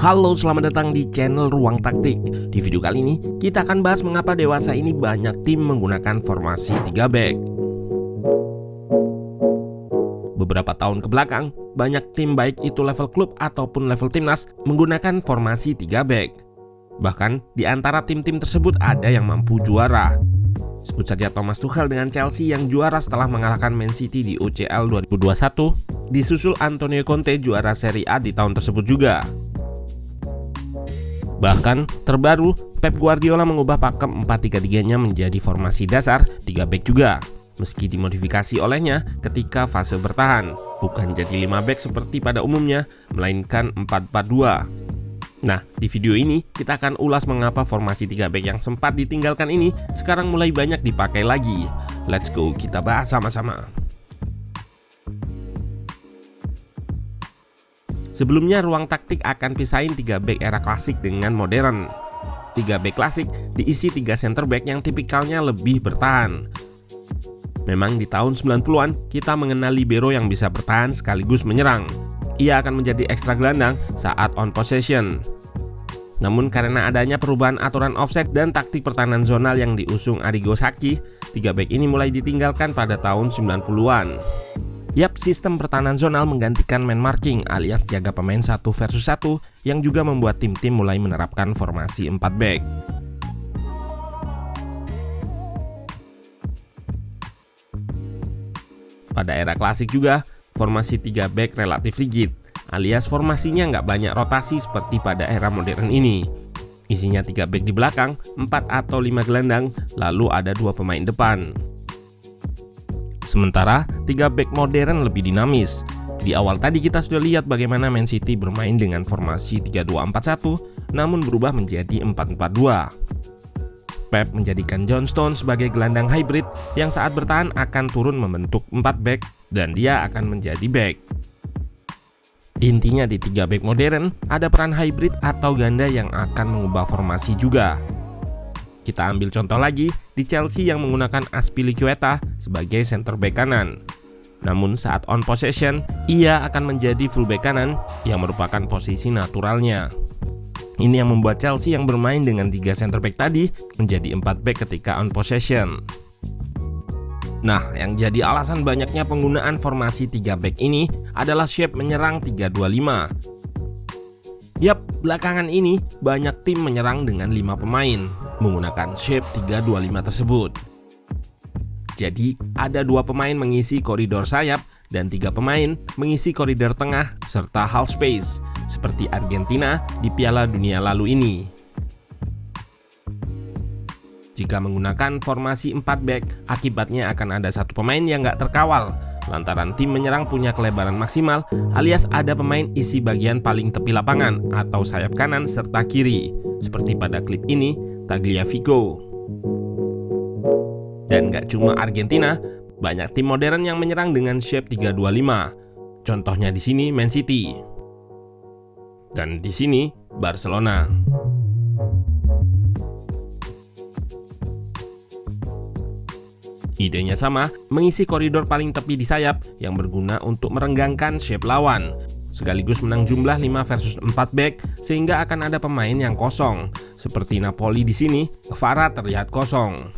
Halo, selamat datang di channel Ruang Taktik. Di video kali ini, kita akan bahas mengapa dewasa ini banyak tim menggunakan formasi 3 back. Beberapa tahun ke belakang, banyak tim baik itu level klub ataupun level timnas menggunakan formasi 3 back. Bahkan, di antara tim-tim tersebut ada yang mampu juara. Sebut saja Thomas Tuchel dengan Chelsea yang juara setelah mengalahkan Man City di UCL 2021, disusul Antonio Conte juara Serie A di tahun tersebut juga. Bahkan terbaru, Pep Guardiola mengubah pakem 4-3-3-nya menjadi formasi dasar 3 back juga, meski dimodifikasi olehnya ketika fase bertahan, bukan jadi 5 back seperti pada umumnya, melainkan 4-4-2. Nah, di video ini kita akan ulas mengapa formasi 3 back yang sempat ditinggalkan ini sekarang mulai banyak dipakai lagi. Let's go, kita bahas sama-sama. Sebelumnya, Ruang Taktik akan pisahin 3 back era klasik dengan modern. 3 back klasik diisi 3 center back yang tipikalnya lebih bertahan. Memang di tahun 90-an kita mengenal libero yang bisa bertahan sekaligus menyerang. Ia akan menjadi ekstra gelandang saat on possession. Namun karena adanya perubahan aturan offside dan taktik pertahanan zonal yang diusung Arrigo Sacchi, 3 back ini mulai ditinggalkan pada tahun 90-an. Yap, sistem pertahanan zonal menggantikan man marking alias jaga pemain 1 versus 1 yang juga membuat tim-tim mulai menerapkan formasi 4 back. Pada era klasik juga, formasi 3 back relatif rigid, alias formasinya nggak banyak rotasi seperti pada era modern ini. Isinya 3 back di belakang, 4 atau 5 gelandang, lalu ada 2 pemain depan. Sementara 3 back modern lebih dinamis. Di awal tadi kita sudah lihat bagaimana Man City bermain dengan formasi 3-2-4-1, namun berubah menjadi 4-4-2. Pep menjadikan John Stones sebagai gelandang hybrid yang saat bertahan akan turun membentuk 4 back dan dia akan menjadi back. Intinya di 3 back modern ada peran hybrid atau ganda yang akan mengubah formasi juga. Kita ambil contoh lagi di Chelsea yang menggunakan Azpilicueta sebagai center back kanan. Namun saat on possession, ia akan menjadi full back kanan yang merupakan posisi naturalnya. Ini yang membuat Chelsea yang bermain dengan 3 center back tadi menjadi 4 back ketika on possession. Nah, yang jadi alasan banyaknya penggunaan formasi 3 back ini adalah shape menyerang 3-2-5. Yap, belakangan ini banyak tim menyerang dengan 5 pemain menggunakan shape 3-2-5 tersebut. Jadi, ada 2 pemain mengisi koridor sayap dan 3 pemain mengisi koridor tengah serta half space, seperti Argentina di Piala Dunia lalu ini. Jika menggunakan formasi 4 back, akibatnya akan ada 1 pemain yang nggak terkawal, lantaran tim menyerang punya kelebaran maksimal, alias ada pemain isi bagian paling tepi lapangan atau sayap kanan serta kiri, seperti pada klip ini, Tagliafico. Dan nggak cuma Argentina, banyak tim modern yang menyerang dengan shape 3-2-5. Contohnya di sini Man City. Dan di sini Barcelona. Idenya sama, mengisi koridor paling tepi di sayap yang berguna untuk merenggangkan shape lawan, sekaligus menang jumlah 5 versus 4 back sehingga akan ada pemain yang kosong. Seperti Napoli di sini, Kvara terlihat kosong.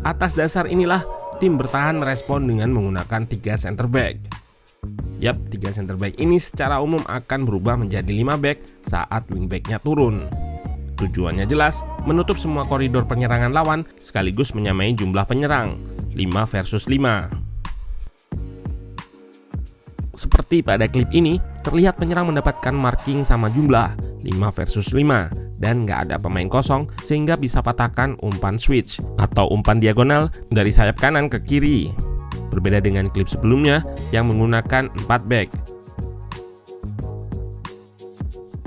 Atas dasar inilah, tim bertahan merespon dengan menggunakan 3 center back. Yap, 3 center back ini secara umum akan berubah menjadi 5 back saat wingbacknya turun. Tujuannya jelas, menutup semua koridor penyerangan lawan sekaligus menyamai jumlah penyerang, 5 versus 5. Seperti pada klip ini, terlihat penyerang mendapatkan marking sama jumlah, 5 versus 5, dan nggak ada pemain kosong sehingga bisa patahkan umpan switch atau umpan diagonal dari sayap kanan ke kiri. Berbeda dengan klip sebelumnya yang menggunakan 4 back.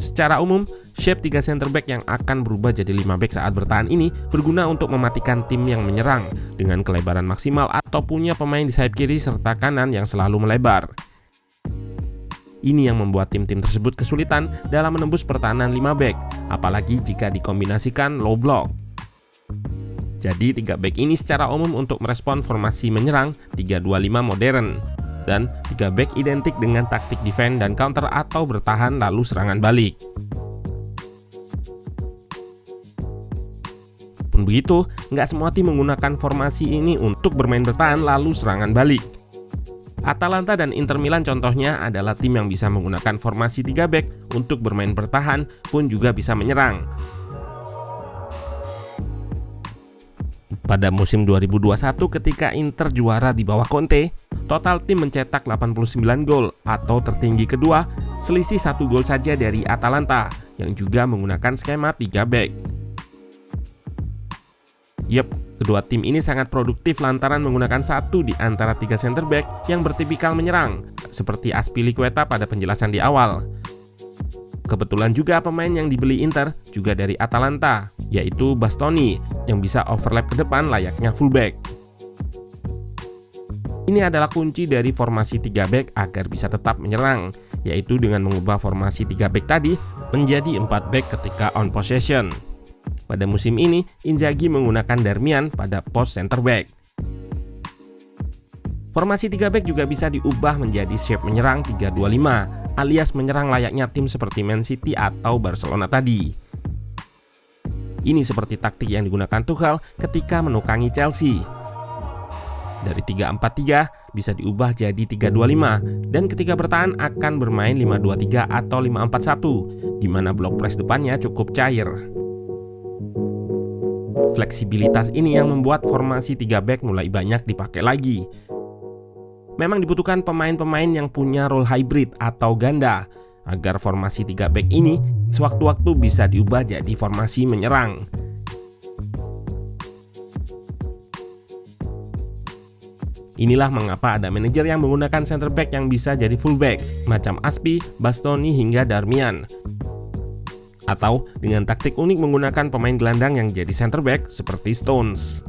Secara umum, shape 3 center back yang akan berubah jadi 5 back saat bertahan ini berguna untuk mematikan tim yang menyerang dengan kelebaran maksimal atau punya pemain di sayap kiri serta kanan yang selalu melebar. Ini yang membuat tim-tim tersebut kesulitan dalam menembus pertahanan 5 back, apalagi jika dikombinasikan low block. Jadi 3 back ini secara umum untuk merespon formasi menyerang 3-2-5 modern. Dan 3 back identik dengan taktik defend dan counter atau bertahan lalu serangan balik. Pun begitu, nggak semua tim menggunakan formasi ini untuk bermain bertahan lalu serangan balik. Atalanta dan Inter Milan contohnya adalah tim yang bisa menggunakan formasi 3 back untuk bermain bertahan pun juga bisa menyerang. Pada musim 2021 ketika Inter juara di bawah Conte, total tim mencetak 89 gol atau tertinggi kedua, selisih 1 gol saja dari Atalanta yang juga menggunakan skema 3 back. Yep, kedua tim ini sangat produktif lantaran menggunakan satu di antara 3 center back yang bertipikal menyerang, seperti Azpilicueta pada penjelasan di awal. Kebetulan juga pemain yang dibeli Inter juga dari Atalanta, yaitu Bastoni, yang bisa overlap ke depan layaknya fullback. Ini adalah kunci dari formasi 3 back agar bisa tetap menyerang, yaitu dengan mengubah formasi 3 back tadi menjadi 4 back ketika on possession. Pada musim ini, Inzaghi menggunakan Darmian pada pos center back. Formasi 3 back juga bisa diubah menjadi shape menyerang 3-2-5, alias menyerang layaknya tim seperti Man City atau Barcelona tadi. Ini seperti taktik yang digunakan Tuchel ketika menukangi Chelsea. Dari 3-4-3 bisa diubah jadi 3-2-5, dan ketika bertahan akan bermain 5-2-3 atau 5-4-1, di mana blok press depannya cukup cair. Fleksibilitas ini yang membuat formasi 3 back mulai banyak dipakai lagi. Memang dibutuhkan pemain-pemain yang punya role hybrid atau ganda agar formasi 3 back ini sewaktu-waktu bisa diubah jadi formasi menyerang. Inilah mengapa ada manajer yang menggunakan center back yang bisa jadi fullback, macam Azpi, Bastoni hingga Darmian. Atau dengan taktik unik menggunakan pemain gelandang yang jadi center back seperti Stones.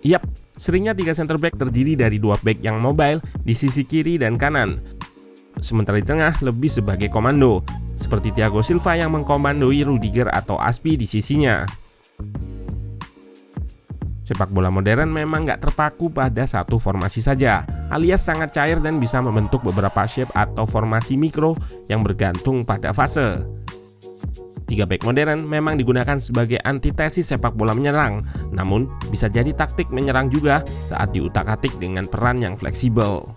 Yap, seringnya 3 center back terdiri dari 2 back yang mobile di sisi kiri dan kanan. Sementara di tengah lebih sebagai komando, seperti Thiago Silva yang mengkomandoi Rudiger atau Azpi di sisinya. Sepak bola modern memang nggak terpaku pada satu formasi saja, alias sangat cair dan bisa membentuk beberapa shape atau formasi mikro yang bergantung pada fase. 3 back modern memang digunakan sebagai antitesis sepak bola menyerang, namun bisa jadi taktik menyerang juga saat diutak-atik dengan peran yang fleksibel.